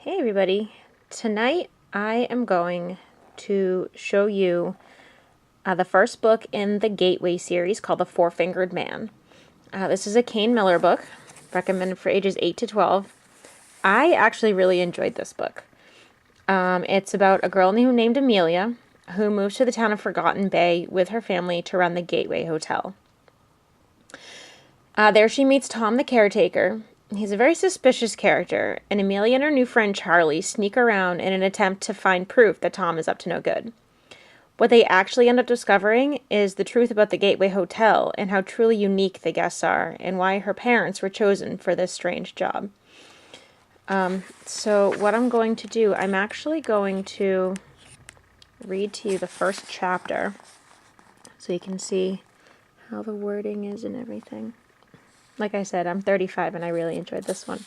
Hey everybody, tonight I am going to show you the first book in the Gateway series called The Four-Fingered Man. This is a Kane Miller book, recommended for ages 8 to 12. I actually really enjoyed this book. It's about a girl named Amelia who moves to the town of Forgotten Bay with her family to run the Gateway Hotel. There she meets Tom the caretaker. He's a very suspicious character, and Amelia and her new friend Charlie sneak around in an attempt to find proof that Tom is up to no good. What they actually end up discovering is the truth about the Gateway Hotel and how truly unique the guests are and why her parents were chosen for this strange job. So what I'm going to do, I'm actually going to read to you the first chapter so you can see how the wording is and everything. Like I said, I'm 35 and I really enjoyed this one.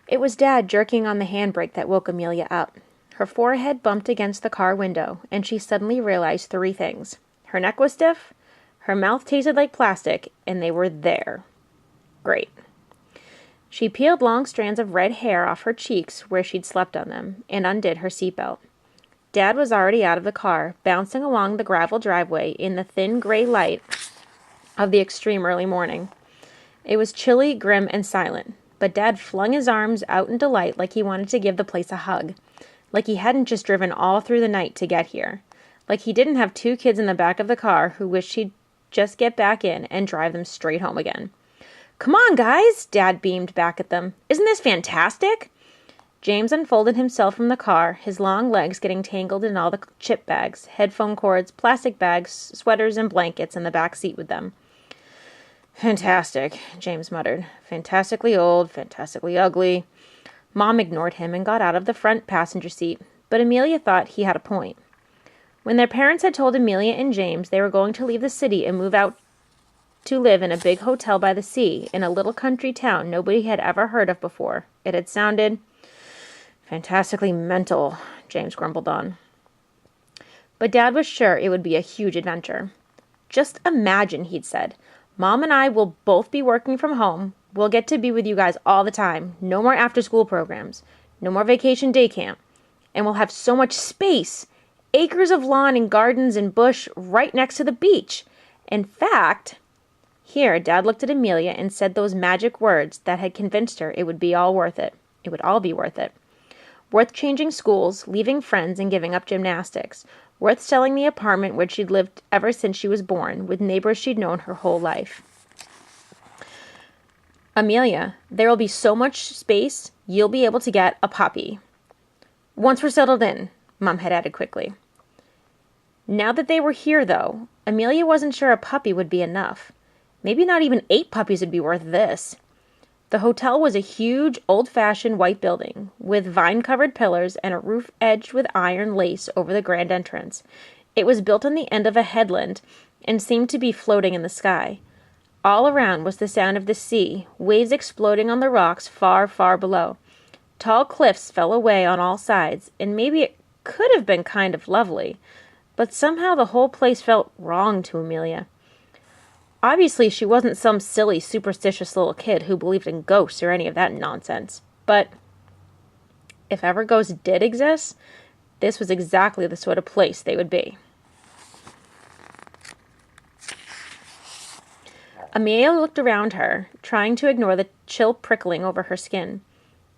It was Dad jerking on the handbrake that woke Amelia up. Her forehead bumped against the car window, and she suddenly realized three things. Her neck was stiff, her mouth tasted like plastic, and they were there. Great. She peeled long strands of red hair off her cheeks where she'd slept on them, and undid her seatbelt. Dad was already out of the car, bouncing along the gravel driveway in the thin gray light of the extreme early morning. It was chilly, grim, and silent, but Dad flung his arms out in delight like he wanted to give the place a hug, like he hadn't just driven all through the night to get here, like he didn't have two kids in the back of the car who wished he'd just get back in and drive them straight home again. "Come on, guys!" Dad beamed back at them. "Isn't this fantastic?" James unfolded himself from the car, his long legs getting tangled in all the chip bags, headphone cords, plastic bags, sweaters, and blankets in the back seat with them. "Fantastic," James muttered. "Fantastically old, fantastically ugly." Mom ignored him and got out of the front passenger seat, but Amelia thought he had a point. When their parents had told Amelia and James they were going to leave the city and move out to live in a big hotel by the sea in a little country town nobody had ever heard of before, it had sounded fantastically mental, James grumbled on. But Dad was sure it would be a huge adventure. "Just imagine," he'd said. "Mom and I will both be working from home. We'll get to be with you guys all the time. No more after-school programs. No more vacation day camp. And we'll have so much space. Acres of lawn and gardens and bush right next to the beach. In fact," here Dad looked at Amelia and said those magic words that had convinced her it would be all worth it. It would all be worth it. Worth changing schools, leaving friends, and giving up gymnastics. Worth selling the apartment where she'd lived ever since she was born, with neighbors she'd known her whole life. "Amelia, there will be so much space, you'll be able to get a puppy. Once we're settled in," Mom had added quickly. Now that they were here, though, Amelia wasn't sure a puppy would be enough. Maybe not even 8 puppies would be worth this. The hotel was a huge, old-fashioned white building, with vine-covered pillars and a roof edged with iron lace over the grand entrance. It was built on the end of a headland and seemed to be floating in the sky. All around was the sound of the sea, waves exploding on the rocks far, far below. Tall cliffs fell away on all sides, and maybe it could have been kind of lovely, but somehow the whole place felt wrong to Amelia. Obviously, she wasn't some silly, superstitious little kid who believed in ghosts or any of that nonsense. But if ever ghosts did exist, this was exactly the sort of place they would be. Amelia looked around her, trying to ignore the chill prickling over her skin.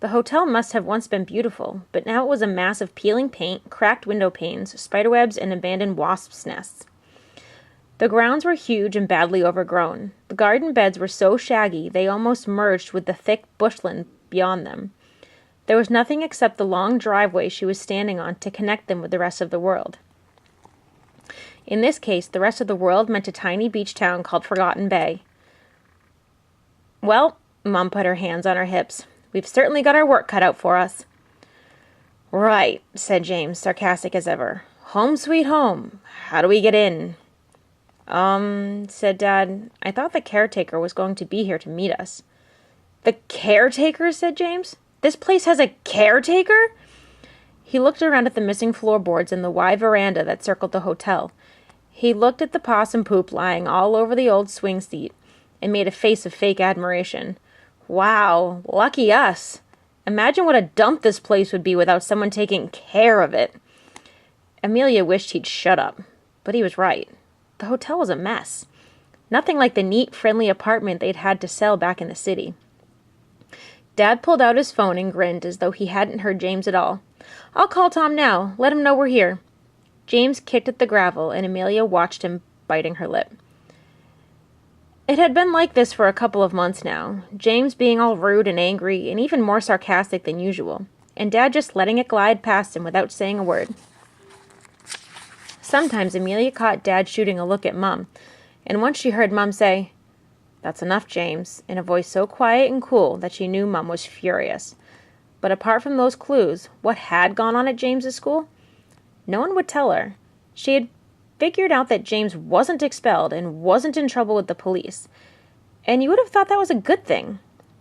The hotel must have once been beautiful, but now it was a mass of peeling paint, cracked window panes, spiderwebs, and abandoned wasps' nests. The grounds were huge and badly overgrown. The garden beds were so shaggy they almost merged with the thick bushland beyond them. There was nothing except the long driveway she was standing on to connect them with the rest of the world. In this case, the rest of the world meant a tiny beach town called Forgotten Bay. "Well," Mom put her hands on her hips, "we've certainly got our work cut out for us." "Right," said James, sarcastic as ever. "Home sweet home. How do we get in?" Said Dad, "I thought the caretaker was going to be here to meet us." "The caretaker?" said James. "This place has a caretaker?" He looked around at the missing floorboards and the wide veranda that circled the hotel. He looked at the possum poop lying all over the old swing seat and made a face of fake admiration. "Wow, lucky us." Imagine what a dump this place would be without someone taking care of it. Amelia wished he'd shut up, but he was right. The hotel was a mess. Nothing like the neat, friendly apartment they'd had to sell back in the city. Dad pulled out his phone and grinned as though he hadn't heard James at all. "I'll call Tom now. Let him know we're here." James kicked at the gravel, and Amelia watched him, biting her lip. It had been like this for a couple of months now, James being all rude and angry and even more sarcastic than usual, and Dad just letting it glide past him without saying a word. Sometimes Amelia caught Dad shooting a look at Mum, and once she heard Mum say, "That's enough, James," in a voice so quiet and cool that she knew Mum was furious. But apart from those clues, what had gone on at James's school? No one would tell her. She had figured out that James wasn't expelled and wasn't in trouble with the police. And you would have thought that was a good thing.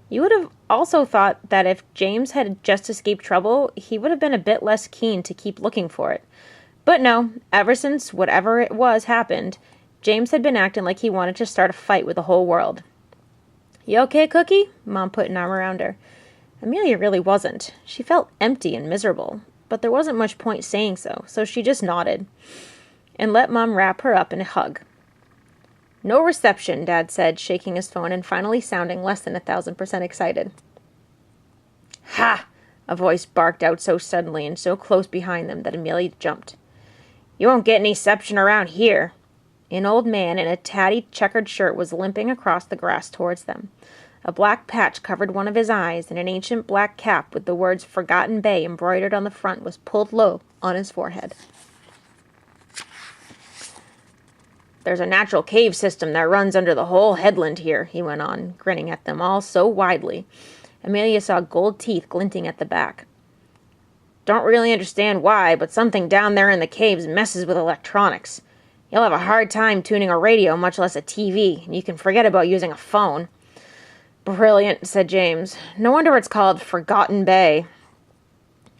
You would have also thought that if James had just escaped trouble, he would have been a bit less keen to keep looking for it. But no, ever since whatever it was happened, James had been acting like he wanted to start a fight with the whole world. "You okay, Cookie?" Mom put an arm around her. Amelia really wasn't. She felt empty and miserable, but there wasn't much point saying so she just nodded and let Mom wrap her up in a hug. "No reception," Dad said, shaking his phone and finally sounding less than 1,000% excited. "Ha!" a voice barked out so suddenly and so close behind them that Amelia jumped. "You won't get any reception around here." An old man in a tatty checkered shirt was limping across the grass towards them. A black patch covered one of his eyes, and an ancient black cap with the words Forgotten Bay embroidered on the front was pulled low on his forehead. "There's a natural cave system that runs under the whole headland here," he went on, grinning at them all so widely. Amelia saw gold teeth glinting at the back. "Don't really understand why, but something down there in the caves messes with electronics. You'll have a hard time tuning a radio, much less a TV, and you can forget about using a phone." "Brilliant," said James. "No wonder it's called Forgotten Bay."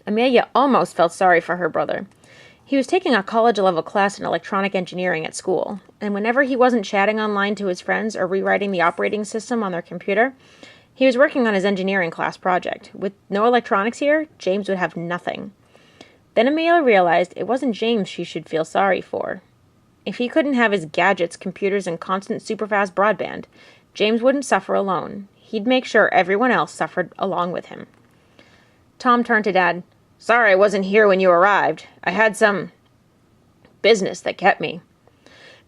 Amelia almost felt sorry for her brother. He was taking a college-level class in electronic engineering at school, and whenever he wasn't chatting online to his friends or rewriting the operating system on their computer, he was working on his engineering class project. With no electronics here, James would have nothing. Then Amelia realized it wasn't James she should feel sorry for. If he couldn't have his gadgets, computers, and constant superfast broadband, James wouldn't suffer alone. He'd make sure everyone else suffered along with him. Tom turned to Dad. "Sorry I wasn't here when you arrived. I had some business that kept me."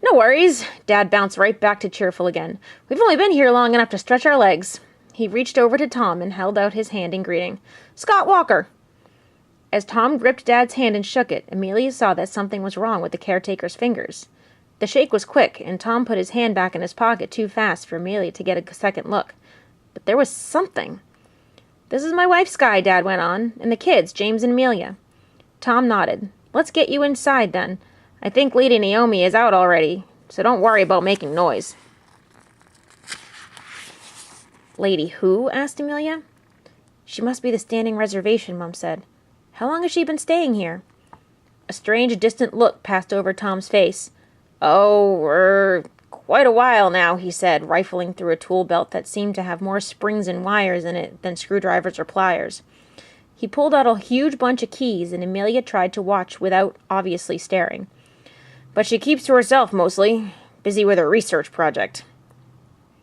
"No worries." Dad bounced right back to cheerful again. "We've only been here long enough to stretch our legs." He reached over to Tom and held out his hand in greeting. "Scott Walker." As Tom gripped Dad's hand and shook it, Amelia saw that something was wrong with the caretaker's fingers. The shake was quick, and Tom put his hand back in his pocket too fast for Amelia to get a second look. But there was something. "This is my wife, Skye," Dad went on, "and the kids, James and Amelia." Tom nodded. "Let's get you inside, then. I think Lady Naomi is out already, so don't worry about making noise." "Lady who?" asked Amelia. "She must be the standing reservation," Mum said. "How long has she been staying here?" A strange, distant look passed over Tom's face. "Oh, quite a while now," he said, rifling through a tool belt that seemed to have more springs and wires in it than screwdrivers or pliers. He pulled out a huge bunch of keys, and Amelia tried to watch without obviously staring. "But she keeps to herself mostly, busy with her research project."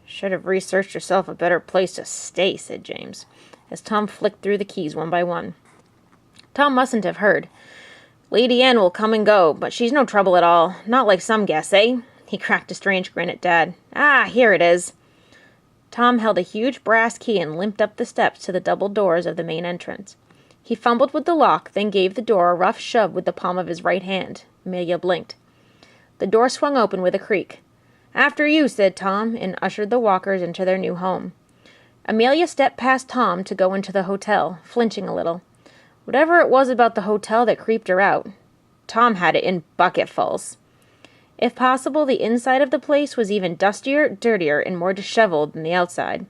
"Should have researched herself a better place to stay," said James, as Tom flicked through the keys one by one. Tom mustn't have heard. "Lady Anne will come and go, but she's no trouble at all. Not like some guests, eh?" He cracked a strange grin at Dad. "Ah, here it is." Tom held a huge brass key and limped up the steps to the double doors of the main entrance. He fumbled with the lock, then gave the door a rough shove with the palm of his right hand. Amelia blinked. The door swung open with a creak. "After you," said Tom, and ushered the Walkers into their new home. Amelia stepped past Tom to go into the hotel, flinching a little. Whatever it was about the hotel that creeped her out, Tom had it in bucketfuls. If possible, the inside of the place was even dustier, dirtier, and more disheveled than the outside.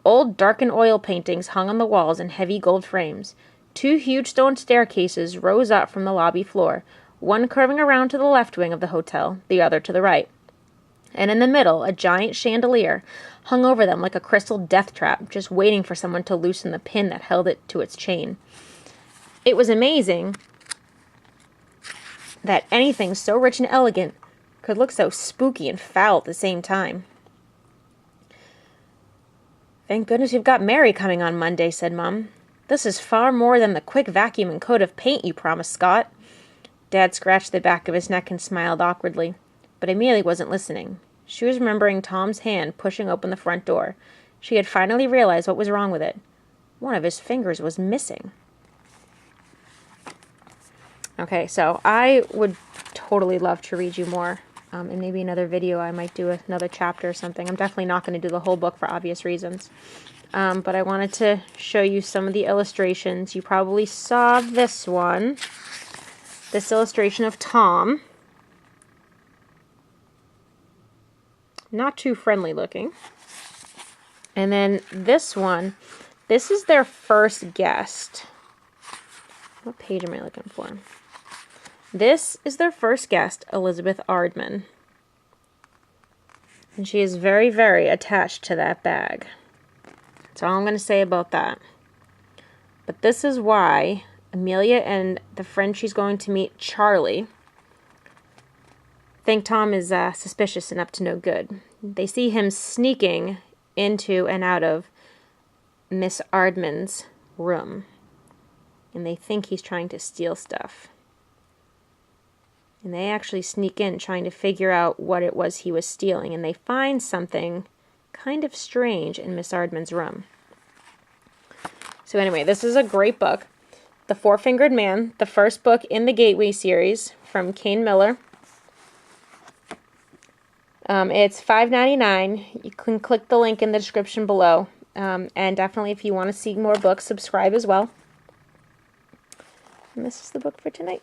Old darkened oil paintings hung on the walls in heavy gold frames. 2 huge stone staircases rose up from the lobby floor, one curving around to the left wing of the hotel, the other to the right. And in the middle, a giant chandelier hung over them like a crystal death trap, just waiting for someone to loosen the pin that held it to its chain. It was amazing that anything so rich and elegant could look so spooky and foul at the same time. "Thank goodness we've got Mary coming on Monday," said Mom. "This is far more than the quick vacuum and coat of paint you promised, Scott." Dad scratched the back of his neck and smiled awkwardly, but Amelia wasn't listening. She was remembering Tom's hand pushing open the front door. She had finally realized what was wrong with it. One of his fingers was missing. Okay, so I would totally love to read you more. In maybe another video I might do another chapter or something. I'm definitely not going to do the whole book for obvious reasons. But I wanted to show you some of the illustrations. You probably saw this one. This illustration of Tom. Not too friendly looking. And then this one. This is their first guest. What page am I looking for? This is their first guest, Elizabeth Ardman. And she is very, very attached to that bag. That's all I'm going to say about that. But this is why Amelia and the friend she's going to meet, Charlie, think Tom is suspicious and up to no good. They see him sneaking into and out of Miss Ardman's room. And they think he's trying to steal stuff. And they actually sneak in trying to figure out what it was he was stealing. And they find something kind of strange in Miss Ardman's room. So anyway, this is a great book. The Four-Fingered Man, the first book in the Gateway series from Kane Miller. It's $5.99. You can click the link in the description below. And definitely if you want to see more books, subscribe as well. And this is the book for tonight.